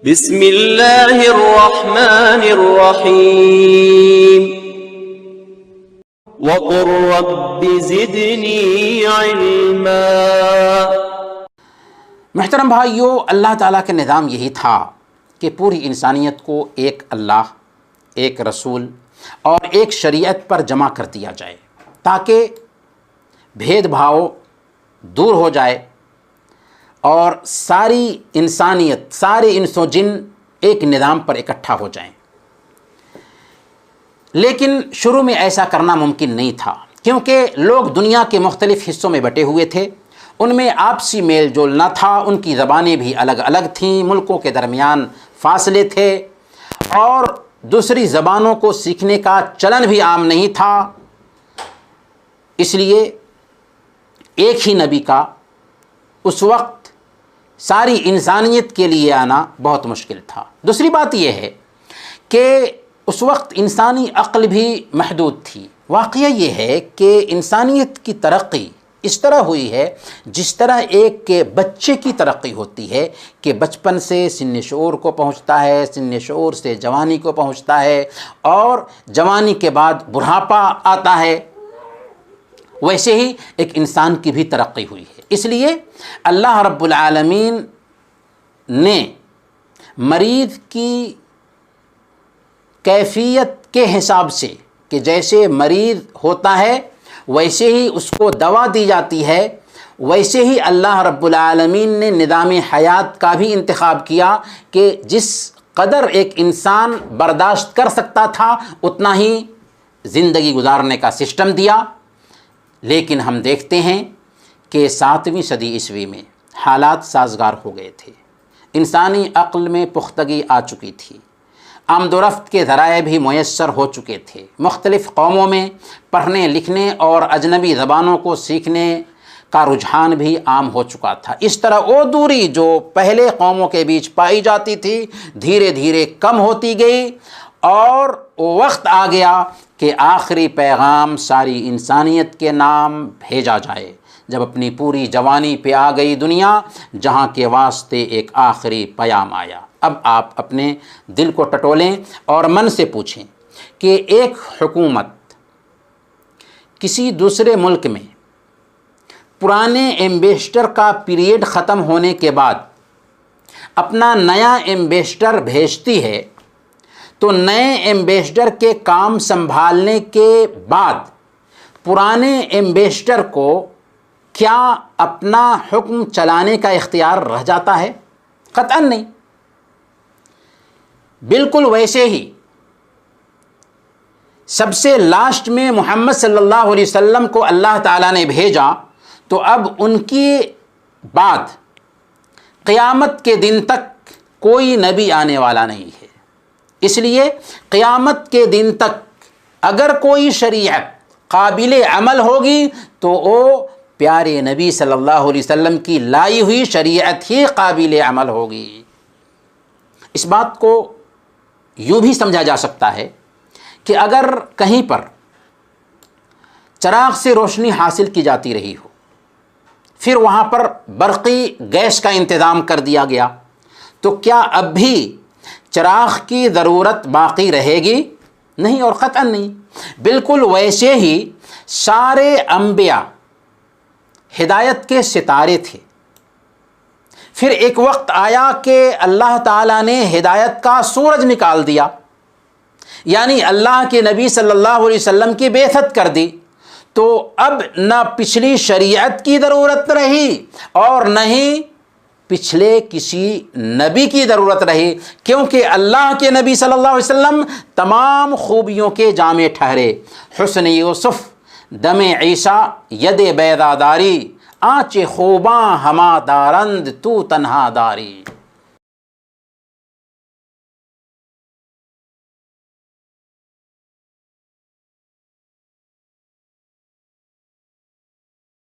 بسم اللہ الرحمن الرحیم وقل رب زدنی علما۔ محترم بھائیو، اللہ تعالیٰ کا نظام یہی تھا کہ پوری انسانیت کو ایک اللہ، ایک رسول اور ایک شریعت پر جمع کر دیا جائے تاکہ بھید بھاؤ دور ہو جائے اور ساری انسانیت، سارے انس و جن ایک نظام پر اکٹھا ہو جائیں۔ لیکن شروع میں ایسا کرنا ممکن نہیں تھا، کیونکہ لوگ دنیا کے مختلف حصوں میں بٹے ہوئے تھے، ان میں آپسی میل جول نہ تھا، ان کی زبانیں بھی الگ الگ تھیں، ملکوں کے درمیان فاصلے تھے اور دوسری زبانوں کو سیکھنے کا چلن بھی عام نہیں تھا۔ اس لیے ایک ہی نبی کا اس وقت ساری انسانیت کے لیے آنا بہت مشکل تھا۔ دوسری بات یہ ہے کہ اس وقت انسانی عقل بھی محدود تھی۔ واقعہ یہ ہے کہ انسانیت کی ترقی اس طرح ہوئی ہے جس طرح ایک کے بچے کی ترقی ہوتی ہے کہ بچپن سے سن شعور کو پہنچتا ہے، سن شعور سے جوانی کو پہنچتا ہے اور جوانی کے بعد بڑھاپا آتا ہے، ویسے ہی ایک انسان کی بھی ترقی ہوئی ہے۔ اس لیے اللہ رب العالمین نے مریض کی کیفیت کے حساب سے کہ جیسے مریض ہوتا ہے ویسے ہی اس کو دوا دی جاتی ہے، ویسے ہی اللہ رب العالمین نے نظام حیات کا بھی انتخاب کیا کہ جس قدر ایک انسان برداشت کر سکتا تھا اتنا ہی زندگی گزارنے کا سسٹم دیا۔ لیکن ہم دیکھتے ہیں کہ 7ویں صدی عیسوی میں حالات سازگار ہو گئے تھے، انسانی عقل میں پختگی آ چکی تھی، آمد و رفت کے ذرائع بھی میسر ہو چکے تھے، مختلف قوموں میں پڑھنے لکھنے اور اجنبی زبانوں کو سیکھنے کا رجحان بھی عام ہو چکا تھا۔ اس طرح وہ دوری جو پہلے قوموں کے بیچ پائی جاتی تھی دھیرے دھیرے کم ہوتی گئی اور وقت آ گیا کہ آخری پیغام ساری انسانیت کے نام بھیجا جائے، جب اپنی پوری جوانی پہ آ گئی دنیا، جہاں کے واسطے ایک آخری پیام آیا۔ اب آپ اپنے دل کو ٹٹولیں اور من سے پوچھیں کہ ایک حکومت کسی دوسرے ملک میں پرانے ایمبیسڈر کا پیریڈ ختم ہونے کے بعد اپنا نیا ایمبیسڈر بھیجتی ہے تو نئے ایمبیسڈر کے کام سنبھالنے کے بعد پرانے ایمبیسڈر کو کیا اپنا حکم چلانے کا اختیار رہ جاتا ہے؟ قطعاً نہیں۔ بالکل ویسے ہی سب سے لاسٹ میں محمد صلی اللہ علیہ وسلم کو اللہ تعالیٰ نے بھیجا تو اب ان کی بعد قیامت کے دن تک کوئی نبی آنے والا نہیں ہے۔ اس لیے قیامت کے دن تک اگر کوئی شریعت قابل عمل ہوگی تو وہ پیارے نبی صلی اللہ علیہ وسلم کی لائی ہوئی شریعت ہی قابل عمل ہوگی۔ اس بات کو یوں بھی سمجھا جا سکتا ہے کہ اگر کہیں پر چراغ سے روشنی حاصل کی جاتی رہی ہو، پھر وہاں پر برقی گیس کا انتظام کر دیا گیا، تو کیا اب بھی چراغ کی ضرورت باقی رہے گی؟ نہیں، اور قطعاً نہیں۔ بالکل ویسے ہی سارے انبیاء ہدایت کے ستارے تھے، پھر ایک وقت آیا کہ اللہ تعالیٰ نے ہدایت کا سورج نکال دیا، یعنی اللہ کے نبی صلی اللہ علیہ وسلم کی بعثت کر دی، تو اب نہ پچھلی شریعت کی ضرورت رہی اور نہ ہی پچھلے کسی نبی کی ضرورت رہی، کیونکہ اللہ کے نبی صلی اللہ علیہ وسلم تمام خوبیوں کے جامع ٹھہرے۔ حسن یوسف دم عیسیٰ ید بیضا داری، آنچ خوباں ہما دارند تو تنہا داری۔